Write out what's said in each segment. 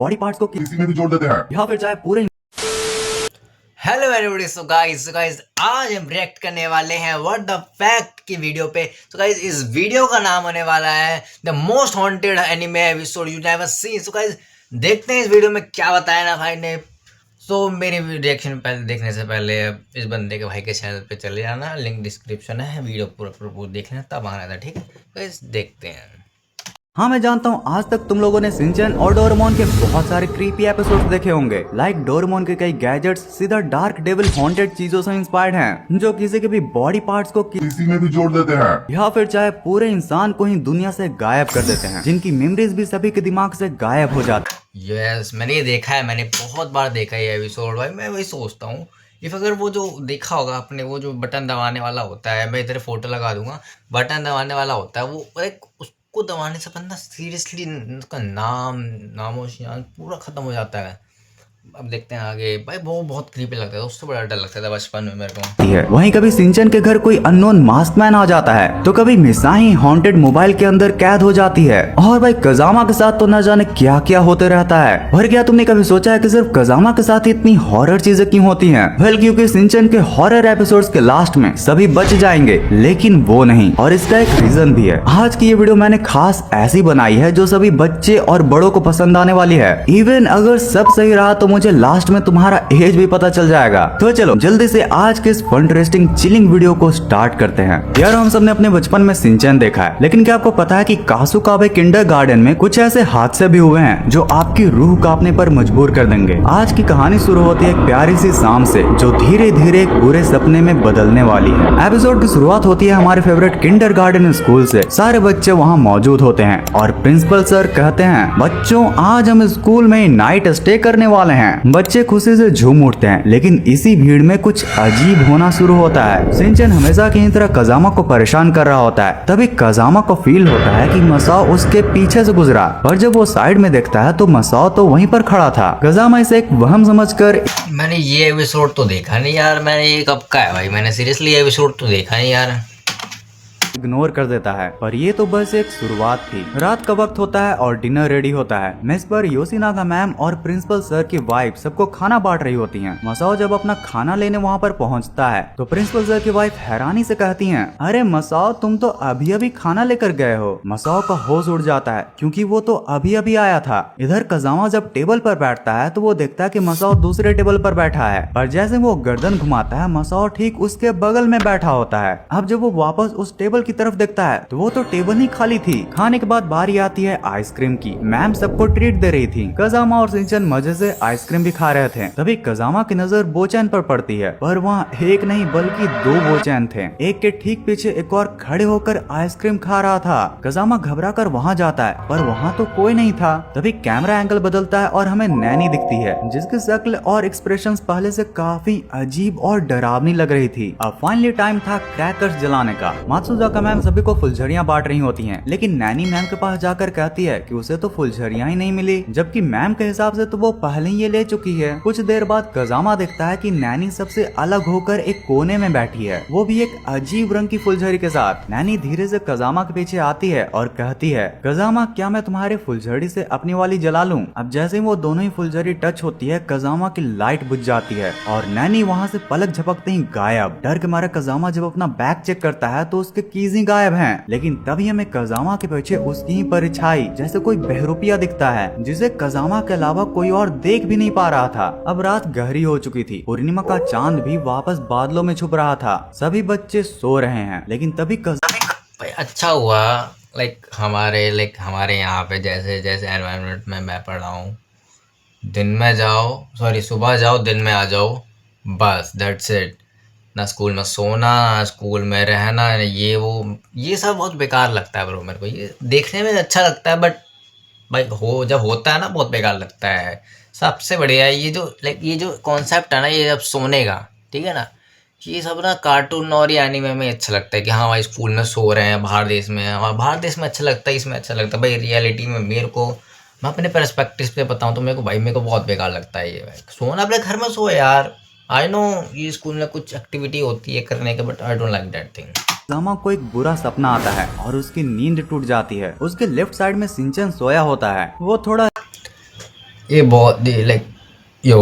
Body parts को किसी में भी जोड़ देते हैं या फिर चाहे पूरे। हेलो एवरीबॉडी, सो गाइस आज हम रिएक्ट करने वाले हैं व्हाट द फैक्ट की वीडियो पे। सो गाइस इस वीडियो का नाम होने वाला है the most haunted anime episode you never seen. So guys देखते हैं इस वीडियो में क्या बताया ना भाई ने। सो मेरे रिएक्शन पहले देखने से पहले इस बंदे के भाई के चैनल पे चले जाना, लिंक डिस्क्रिप्शन है, वीडियो पूरा देख लेना तब आना था, ठीक है। गाइस देखते हैं। हाँ मैं जानता हूँ आज तक तुम लोगों ने सिंचन और डोरेमोन के बहुत सारे क्रीपी एपिसोड्स देखे होंगे। लाइक डोरेमोन के कई गैजेट्स सीधा डार्क डेविल हॉन्टेड चीजों से इंस्पायर्ड हैं, जो किसी के भी बॉडी पार्ट्स को किसी में भी जोड़ देते हैं या फिर चाहे पूरे इंसान को ही दुनिया से गायब कर देते हैं, जिनकी मेमोरीज भी सभी के दिमाग से गायब हो जाती है। यस मैंने ये देखा है, मैंने बहुत बार देखा है ये एपिसोड भाई। मैं वही सोचता हूँ इफ अगर वो जो देखा होगा आपने, वो जो बटन दबाने वाला होता है, मैं इधर फोटो लगा दूंगा, बटन दबाने वाला होता है वो, एक उसको दबाने से बंदा सीरियसली उसका नामोशियान पूरा खत्म हो जाता है। अब देखते हैं आगे भाई। वो बहुत क्रीपी लगता है, उससे बड़ा डर लगता था बचपन में मेरे को। वहीं कभी सिंचन के घर कोई अननोन मास्कमैन आ जाता है तो कभी मिसाही हॉन्टेड मोबाइल के अंदर कैद हो जाती है, और भाई कजामा के साथ तो न जाने क्या क्या होते रहता है। और क्या तुमने कभी सोचा है कि सिर्फ कजामा के साथ इतनी हॉरर चीजें क्यों होती हैं? वेल क्योंकि सिंचन के हॉरर एपिसोड्स के लास्ट में सभी बच जाएंगे, लेकिन वो नहीं, और इसका एक रीजन भी है। आज की ये वीडियो मैंने खास ऐसी बनाई है जो सभी बच्चे और बड़ों को पसंद आने वाली है। इवन अगर सब सही रहा तो मुझे लास्ट में तुम्हारा एज भी पता चल जाएगा। तो चलो जल्दी से आज के इस इंटरेस्टिंग चिलिंग वीडियो को स्टार्ट करते हैं। यार हम सबने अपने बचपन में सिंचन देखा है, लेकिन क्या आपको पता है कि कासुकाबे किंडरगार्टन में कुछ ऐसे हादसे भी हुए हैं जो आपकी रूह कांपने पर मजबूर कर देंगे। आज की कहानी शुरू होती है एक प्यारी सी शाम से, जो धीरे धीरे एक बुरे सपने में बदलने वाली है। एपिसोड की शुरुआत होती है हमारे फेवरेट किंडरगार्टन स्कूल से। सारे बच्चे वहाँ मौजूद होते हैं और प्रिंसिपल सर कहते हैं, बच्चों आज हम स्कूल में नाइट स्टे करने वाले हैं। बच्चे खुशी से झूम उठते हैं, लेकिन इसी भीड़ में कुछ अजीब होना शुरू होता है। सिंचन हमेशा की तरह कजामा को परेशान कर रहा होता है। तभी कजामा को फील होता है कि मसाओ उसके पीछे से गुजरा, और जब वो साइड में देखता है तो मसाओ तो वहीं पर खड़ा था। कजामा इसे एक वहम समझकर, मैंने ये एपिसोड तो देखा नहीं यार, मैंने ये कब का है भाई, मैंने सीरियसली ये एपिसोड तो देखा नहीं यार, इग्नोर कर देता है। पर ये तो बस एक शुरुआत थी। रात का वक्त होता है और डिनर रेडी होता है। मेस पर योशिनागा मैम और प्रिंसिपल सर की वाइफ सबको खाना बांट रही होती हैं। मसाओ जब अपना खाना लेने वहाँ पर पहुँचता है तो प्रिंसिपल सर की वाइफ हैरानी से कहती हैं, अरे मसाओ तुम तो अभी अभी खाना लेकर गए हो। मसाओ का होश उड़ जाता है क्योंकि वो तो अभी अभी आया था। इधर कजामा जब टेबल पर बैठता है तो वो देखता है कि मसाओ दूसरे टेबल पर बैठा है, पर जैसे वो गर्दन घुमाता है मसाओ ठीक उसके बगल में बैठा होता है। अब जब वो वापस उस टेबल की तरफ देखता है तो वो तो टेबल ही खाली थी। खाने के बाद बारी आती है आइसक्रीम की। मैम सबको ट्रीट दे रही थी। कजामा और सिंचन मजे से आइसक्रीम भी खा रहे थे। तभी कजामा की नजर बोचैन पर पड़ती है, पर वहाँ एक नहीं बल्कि दो बोचैन थे। एक के ठीक पीछे एक और खड़े होकर आइसक्रीम खा रहा था। कजामा घबरा कर वहाँ जाता है, पर वहाँ तो कोई नहीं था। तभी कैमरा एंगल बदलता है और हमें नैनी दिखती है, जिसकी शक्ल और एक्सप्रेशंस पहले से काफी अजीब और डरावनी लग रही थी। अब फाइनली टाइम था क्रैकर्स जलाने का। मात्सुजाका मैम सभी को फुलझड़ियां बांट रही होती हैं, लेकिन नैनी मैम के पास जाकर कहती है कि उसे तो फुलझड़ियां ही नहीं मिली, जबकि मैम के हिसाब से तो वो पहले ही ये ले चुकी है। कुछ देर बाद कजामा देखता है कि नैनी सबसे अलग होकर एक कोने में बैठी है, वो भी एक अजीब रंग की फुलझड़ी के साथ। नैनी धीरे से कजामा के पीछे आती है और कहती है, कजामा क्या मैं तुम्हारे फुलझड़ी से अपनी वाली जला लूं? अब जैसे ही वो दोनों ही फुलझड़ी टच होती है कजामा की लाइट बुझ जाती है और नैनी वहाँ से पलक झपकते ही गायब। डर के मारे कजामा जब अपना बैग चेक करता है तो उसके कीज ही गायब हैं। लेकिन तभी हमें कजामा के पीछे उसकी ही परछाई जैसे कोई बहरूपिया दिखता है, जिसे कजामा के अलावा कोई और देख भी नहीं पा रहा था। अब रात गहरी हो चुकी थी। पूर्णिमा का चांद भी वापस बादलों में छुप रहा था। सभी बच्चे सो रहे हैं, लेकिन तभी भाई अच्छा हुआ हमारे यहाँ पे जैसे जैसे एनवायरनमेंट में मैं पढ़ रहा हूँ, सुबह जाओ दिन में आ जाओ, बस दैट्स इट। ना स्कूल में सोना, ना स्कूल में रहना, ये सब बहुत बेकार लगता है ब्रो। मेरे को ये देखने में अच्छा लगता है, बट भाई जब होता है ना बहुत बेकार लगता है। सबसे बढ़िया ये जो कॉन्सेप्ट है ना, ये जब सोने का, ठीक है ना, ये सब ना कार्टून और ये एनीमे में अच्छा लगता है कि हाँ भाई स्कूल में सो रहे हैं, बाहर देश में अच्छा लगता है, इसमें अच्छा लगता है। भाई रियलिटी में मैं अपने पर्सपेक्टिव पे बताऊँ तो मेरे को बहुत बेकार लगता है ये। भाई सोना अपने घर में सो यार। आई नो ये स्कूल में कुछ एक्टिविटी होती है करने के, but I don't like that thing. कजामा को एक बुरा सपना आता है और उसकी नींद टूट जाती है। उसके लेफ्ट साइड में सिंचन सोया होता है। वो थोड़ा ये बहुत लाइक यो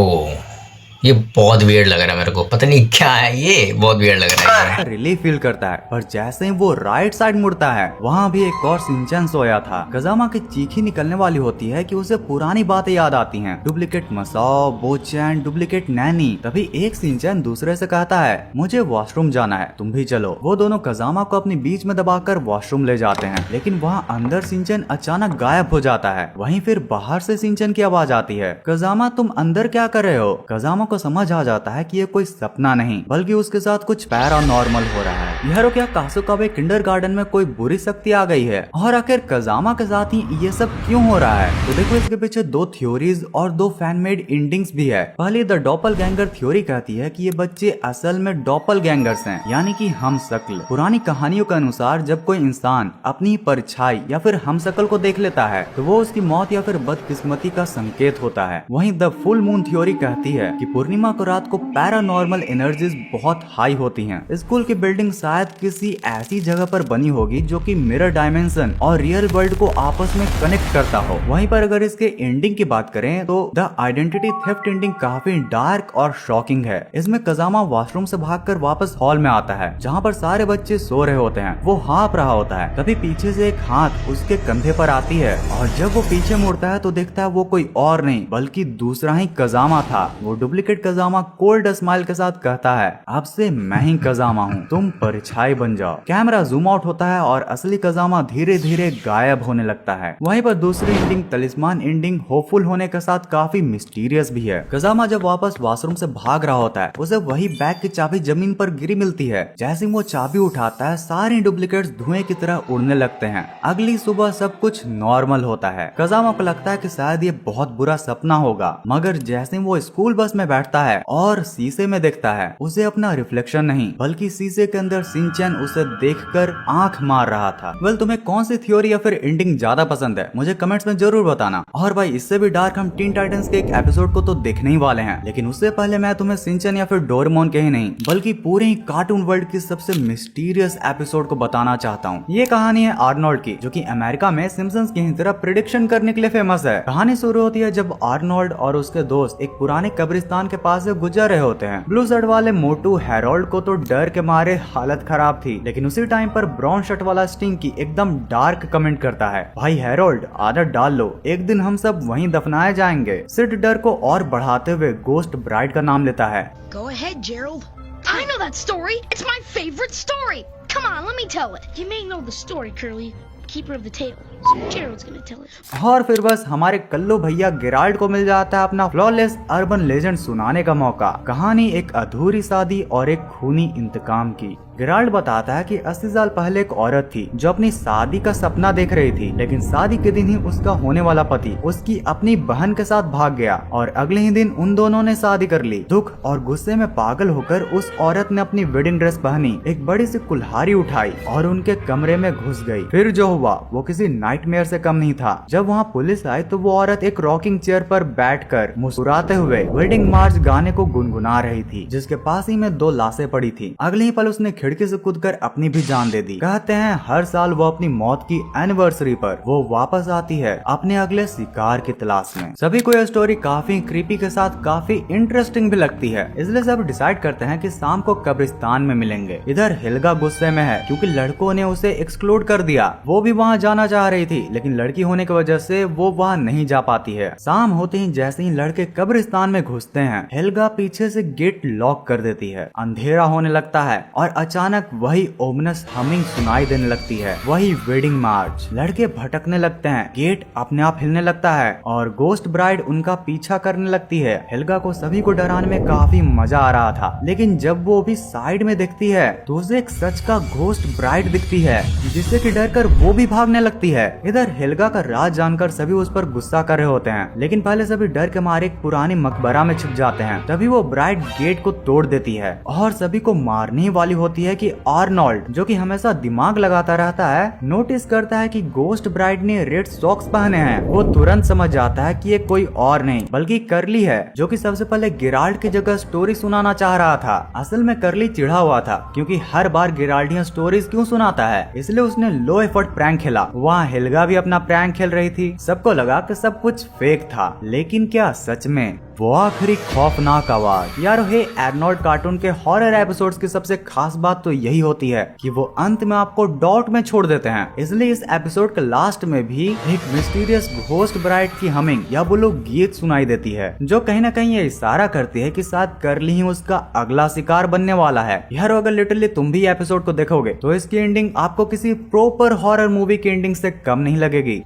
ये बहुत वियर्ड लग रहा है मेरे को, पता नहीं क्या है, ये बहुत वियर्ड लग रहा है। रिलीफ फील करता है, पर जैसे ही वो राइट साइड मुड़ता है वहाँ भी एक और सिंचन सोया था। कजामा की चीखी निकलने वाली होती है कि उसे पुरानी बातें याद आती हैं। Duplicate मसाओ, बोचैन, duplicate Naini. तभी एक सिंचन दूसरे से कहता है, मुझे वॉशरूम जाना है, तुम भी चलो। वो दोनों कजामा को अपनी बीच में दबाकर वॉशरूम ले जाते हैं, लेकिन वहाँ अंदर सिंचन अचानक गायब हो जाता है। वहीं फिर बाहर से सिंचन की आवाज आती है, कजामा तुम अंदर क्या कर रहे हो? कजामा को समझ आ जाता है कि ये कोई सपना नहीं बल्कि उसके साथ कुछ पैरानॉर्मल हो रहा है। यह क्या कासुकाबे किंडरगार्टन में कोई बुरी शक्ति आ गई है? और आखिर कजामा के साथ ही ये सब क्यों हो रहा है? तो देखो, इसके पीछे दो थ्योरीज और दो फैन मेड एंडिंग्स भी है। पहली द डॉपलगैंगर थ्योरी कहती है कि ये बच्चे असल में डॉपलगैंगर्स हैं, यानी कि हम शक्ल। पुरानी कहानियों के अनुसार जब कोई इंसान अपनी परछाई या फिर हम शक्ल को देख लेता है तो वो उसकी मौत या फिर बदकिस्मती का संकेत होता है। वहीं द फुल मून थ्योरी कहती है कि पूर्णिमा को रात को पैरानॉर्मल एनर्जीज बहुत हाई होती हैं। स्कूल की बिल्डिंग शायद किसी ऐसी जगह पर बनी होगी जो कि मिरर डायमेंशन और रियल वर्ल्ड को आपस में कनेक्ट करता हो। वहीं पर अगर इसके एंडिंग की बात करें तो द आइडेंटिटी थेफ्ट एंडिंग काफी डार्क और शॉकिंग है। इसमें कजामा वॉशरूम से भागकर वापस हॉल में आता है जहाँ पर सारे बच्चे सो रहे होते हैं। वो हाँप रहा होता है, तभी पीछे से एक हाथ उसके कंधे पर आती है और जब वो पीछे मुड़ता है तो देखता है वो कोई और नहीं बल्कि दूसरा ही कजामा था। वो डुप्लीकेट कजामा कोल्ड स्माइल के साथ कहता है, अब से मैं ही कजामा हूँ, तुम परछाई बन जाओ। कैमरा जूम आउट होता है और असली कजामा धीरे धीरे गायब होने लगता है। वहीं पर दूसरी एंडिंग तलिस्मान एंडिंग होपफुल होने के साथ काफी मिस्टीरियस भी है। कजामा जब वापस वॉशरूम से भाग रहा होता है उसे वही बैग की चाबी जमीन पर गिरी मिलती है। जैसे वो चाबी उठाता है सारे डुप्लीकेट्स धुएं की तरह उड़ने लगते हैं। अगली सुबह सब कुछ नॉर्मल होता है। कजामा को लगता है कि शायद ये बहुत बुरा सपना होगा, मगर जैसे वो स्कूल बस में बैठता है और शीशे में देखता है उसे अपना रिफ्लेक्शन नहीं बल्कि शीशे के अंदर सिंचन उसे देखकर आंख मार रहा था। वेल, तुम्हें कौन सी थ्योरी या फिर एंडिंग ज्यादा पसंद है मुझे कमेंट्स में जरूर बताना। और भाई इससे भी डार्क हम टीन टाइटंस के एक एपिसोड को तो देखने ही वाले हैं, लेकिन उससे पहले मैं तुम्हें सिंचन या फिर डोरेमोन के ही नहीं बल्कि पूरे ही कार्टून वर्ल्ड की सबसे मिस्टीरियस एपिसोड को बताना चाहता हूँ। ये कहानी है आर्नोल्ड की, जो कि अमेरिका में सिम्पसन्स की ही तरह प्रिडिक्शन करने के लिए फेमस है। कहानी शुरू होती है जब आर्नोल्ड और उसके दोस्त एक पुराने कब्रिस्तान के पास से गुजर रहे होते हैं। ब्लू शर्ट वाले मोटू हैरोल्ड को तो डर के मारे हालत खराब थी, लेकिन उसी टाइम पर ब्राउन शर्ट वाला स्टिंकी एकदम डार्क कमेंट करता है, भाई हैरोल्ड आदत डाल लो, एक दिन हम सब वहीं दफनाए जाएंगे। सिड डर को और बढ़ाते हुए गोस्ट ब्राइड का नाम लेता है। Go ahead, Gerald. I know that story. It's my favorite story. Come on, let me tell it. You may know the story, Curly. Keeper of the table. So Gerald's gonna tell it. और फिर बस हमारे कल्लू भैया Gerald को मिल जाता है अपना flawless urban legend सुनाने का मौका। कहानी एक अधूरी शादी और एक खूनी इंतकाम की। गेराल्ड बताता है कि 80 साल पहले एक औरत थी जो अपनी शादी का सपना देख रही थी, लेकिन शादी के दिन ही उसका होने वाला पति उसकी अपनी बहन के साथ भाग गया और अगले ही दिन उन दोनों ने शादी कर ली। दुख और गुस्से में पागल होकर उस औरत ने अपनी वेडिंग ड्रेस पहनी, एक बड़ी सी कुल्हाड़ी उठाई और उनके कमरे में घुस गई। फिर जो हुआ वो किसी नाइटमेयर से कम नहीं था। जब वहाँ पुलिस आई तो वो औरत एक रॉकिंग चेयर पर बैठकर मुस्कुराते हुए वेडिंग मार्च गाने को गुनगुना रही थी, जिसके पास ही में 2 लाशें पड़ी थी। अगले ही पल उसने खिड़की से कूदकर अपनी भी जान दे दी। कहते हैं हर साल वो अपनी मौत की एनिवर्सरी पर वो वापस आती है अपने अगले शिकार की तलाश में। सभी को यह स्टोरी काफी क्रीपी के साथ काफी इंटरेस्टिंग भी लगती है, इसलिए सब डिसाइड करते हैं कि शाम को कब्रिस्तान में मिलेंगे। इधर हेल्गा गुस्से में है क्योंकि लड़कों ने उसे एक्सक्लूड कर दिया। वो भी वहाँ जाना चाह रही थी, लेकिन लड़की होने की वजह से वो वहाँ नहीं जा पाती है। शाम होते ही जैसे ही लड़के कब्रिस्तान में घुसते हैं, हेल्गा पीछे से गेट लॉक कर देती है। अंधेरा होने लगता है और अचानक वही ओमनस हमिंग सुनाई देने लगती है, वही वेडिंग मार्च। लड़के भटकने लगते हैं, गेट अपने आप हिलने लगता है और गोस्ट ब्राइड उनका पीछा करने लगती है। हेल्गा को सभी को डराने में काफी मजा आ रहा था, लेकिन जब वो भी साइड में देखती है तो उसे एक सच का गोस्ट ब्राइड दिखती है, जिससे कि डर कर वो भी भागने लगती है। इधर हेल्गा का राज जानकर सभी उस पर गुस्सा कर रहे होते हैं, लेकिन पहले सभी डर के मारे एक पुरानी मकबरा में छिप जाते हैं। तभी वो ब्राइड गेट को तोड़ देती है और सभी को मारने वाली होती होती है कि आर्नोल्ड, जो कि हमेशा दिमाग लगाता रहता है, नोटिस करता है कि गोस्ट ब्राइड ने रेड सॉक्स पहने हैं। वो तुरंत समझ जाता है कि ये कोई और नहीं बल्कि कर्ली है, जो कि सबसे पहले गेराल्ड की जगह स्टोरी सुनाना चाह रहा था। असल में कर्ली चिढ़ा हुआ था क्योंकि हर बार गेराल्डियन स्टोरीज क्यों सुनाता है, इसलिए उसने लो एफर्ट प्रैंक खेला। वहाँ हेल्गा भी अपना प्रैंक खेल रही थी। सबको लगा कि सब कुछ फेक था, लेकिन क्या सच में? वो आखिरी खौफनाक आवाज। यार हे आर्नोल्ड कार्टून के हॉरर एपिसोड्स की सबसे खास बात तो यही होती है कि वो अंत में आपको डाउट में छोड़ देते हैं। इसलिए इस एपिसोड के लास्ट में भी एक मिस्टीरियस घोस्ट ब्राइड की हमिंग या बोलो गीत सुनाई देती है, जो कहीं ना कहीं ये इशारा करती है कि शायद कर्ली ही उसका अगला शिकार बनने वाला है। यार अगर लिटरली तुम भी एपिसोड को देखोगे तो इसकी एंडिंग आपको किसी प्रॉपर हॉरर मूवी की एंडिंग से कम नहीं लगेगी।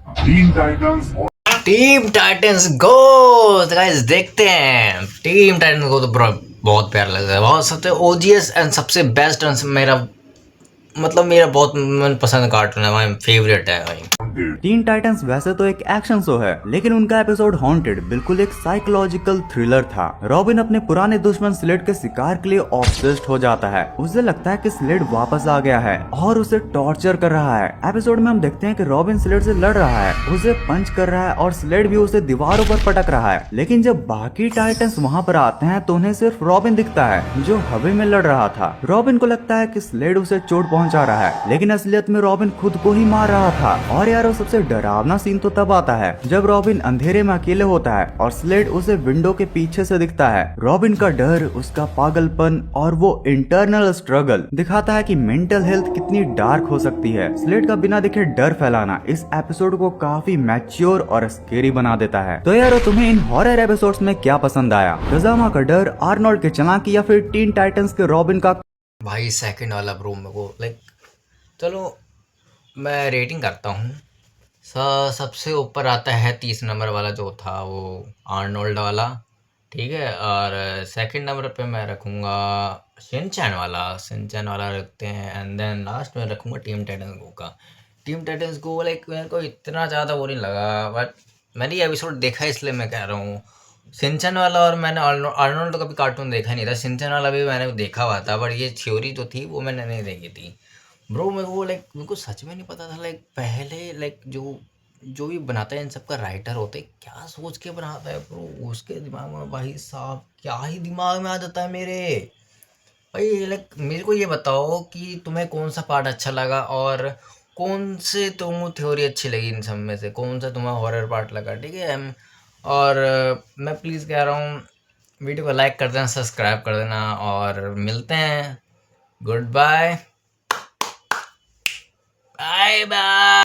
टीम टाइटंस गो गाइस, देखते हैं टीम टाइटंस को। तो बहुत प्यारा लगता है, बहुत सबसे ओजीएस एंड सबसे बेस्ट मेरा मेरा बहुत मनपसंद कार्टून है, माय फेवरेट है भाई। टीन टाइटंस वैसे तो एक एक्शन शो है, लेकिन उनका एपिसोड हॉन्टेड बिल्कुल एक साइकोलॉजिकल थ्रिलर था। रॉबिन अपने पुराने दुश्मन स्लेड के शिकार के लिए ऑब्सेस्ड हो जाता है। उसे लगता है कि स्लेड वापस आ गया है और उसे टॉर्चर कर रहा है। एपिसोड में हम देखते हैं कि रॉबिन स्लेड से लड़ रहा है, उसे पंच कर रहा है और स्लेड भी उसे दीवारों पर पटक रहा है। लेकिन जब बाकी टाइटंस वहाँ पर आते हैं तो उन्हें सिर्फ रॉबिन दिखता है, जो हवा में लड़ रहा था। रॉबिन को लगता है कि स्लेड उसे चोट पहुंचा रहा है, लेकिन असलियत में रॉबिन खुद को ही मार रहा था। और यार वो सबसे डरावना सीन तो तब आता है जब रॉबिन अंधेरे में अकेले होता है और स्लेड उसे विंडो के पीछे से दिखता है। रॉबिन का डर, उसका पागलपन और वो इंटरनल स्ट्रगल दिखाता है कि मेंटल हेल्थ कितनी डार्क हो सकती है। स्लेड का बिना दिखे डर फैलाना इस एपिसोड को काफी मैच्योर और स्केरी बना देता है। तो यार तुम्हें इन हॉरर एपिसोड्स में क्या पसंद आया? कजामा का डर, आर्नोल्ड के चालाकी या फिर टीन टाइटंस के रॉबिन का? भाई सेकंड वाला ब्रो मेरे को चलो मैं रेटिंग करता हूँ। सबसे ऊपर आता है 30 नंबर वाला जो था वो आर्नोल्ड वाला, ठीक है। और सेकंड नंबर पे मैं रखूँगा शिनचैन वाला रखते हैं। एंड देन लास्ट में रखूँगा टीम टाइटंस गो का। टीम टाइटंस गो मेरे को इतना ज़्यादा वो नहीं लगा, बट मैंने ये एपिसोड देखा इसलिए मैं कह रहा हूँ। शिनचैन वाला और मैंने आर्नोल्ड का भी कार्टून देखा नहीं था, शिनचैन वाला भी मैंने देखा हुआ था, बट ये थ्योरी जो थी वो मैंने नहीं देखी थी ब्रो। मेरे को सच में नहीं पता था पहले जो भी बनाता है इन सब का राइटर होता है, क्या सोच के बनाता है ब्रो। उसके दिमाग में भाई साहब क्या ही दिमाग में आ जाता है मेरे भाई। मेरे को ये बताओ कि तुम्हें कौन सा पार्ट अच्छा लगा और कौन से तुम थ्योरी अच्छी लगी, इन सब में से कौन सा तुम्हें हॉरर पार्ट लगा, ठीक है। और मैं प्लीज़ कह रहा हूँ वीडियो को लाइक कर देना, सब्सक्राइब कर देना और मिलते हैं। Good bye bye bye.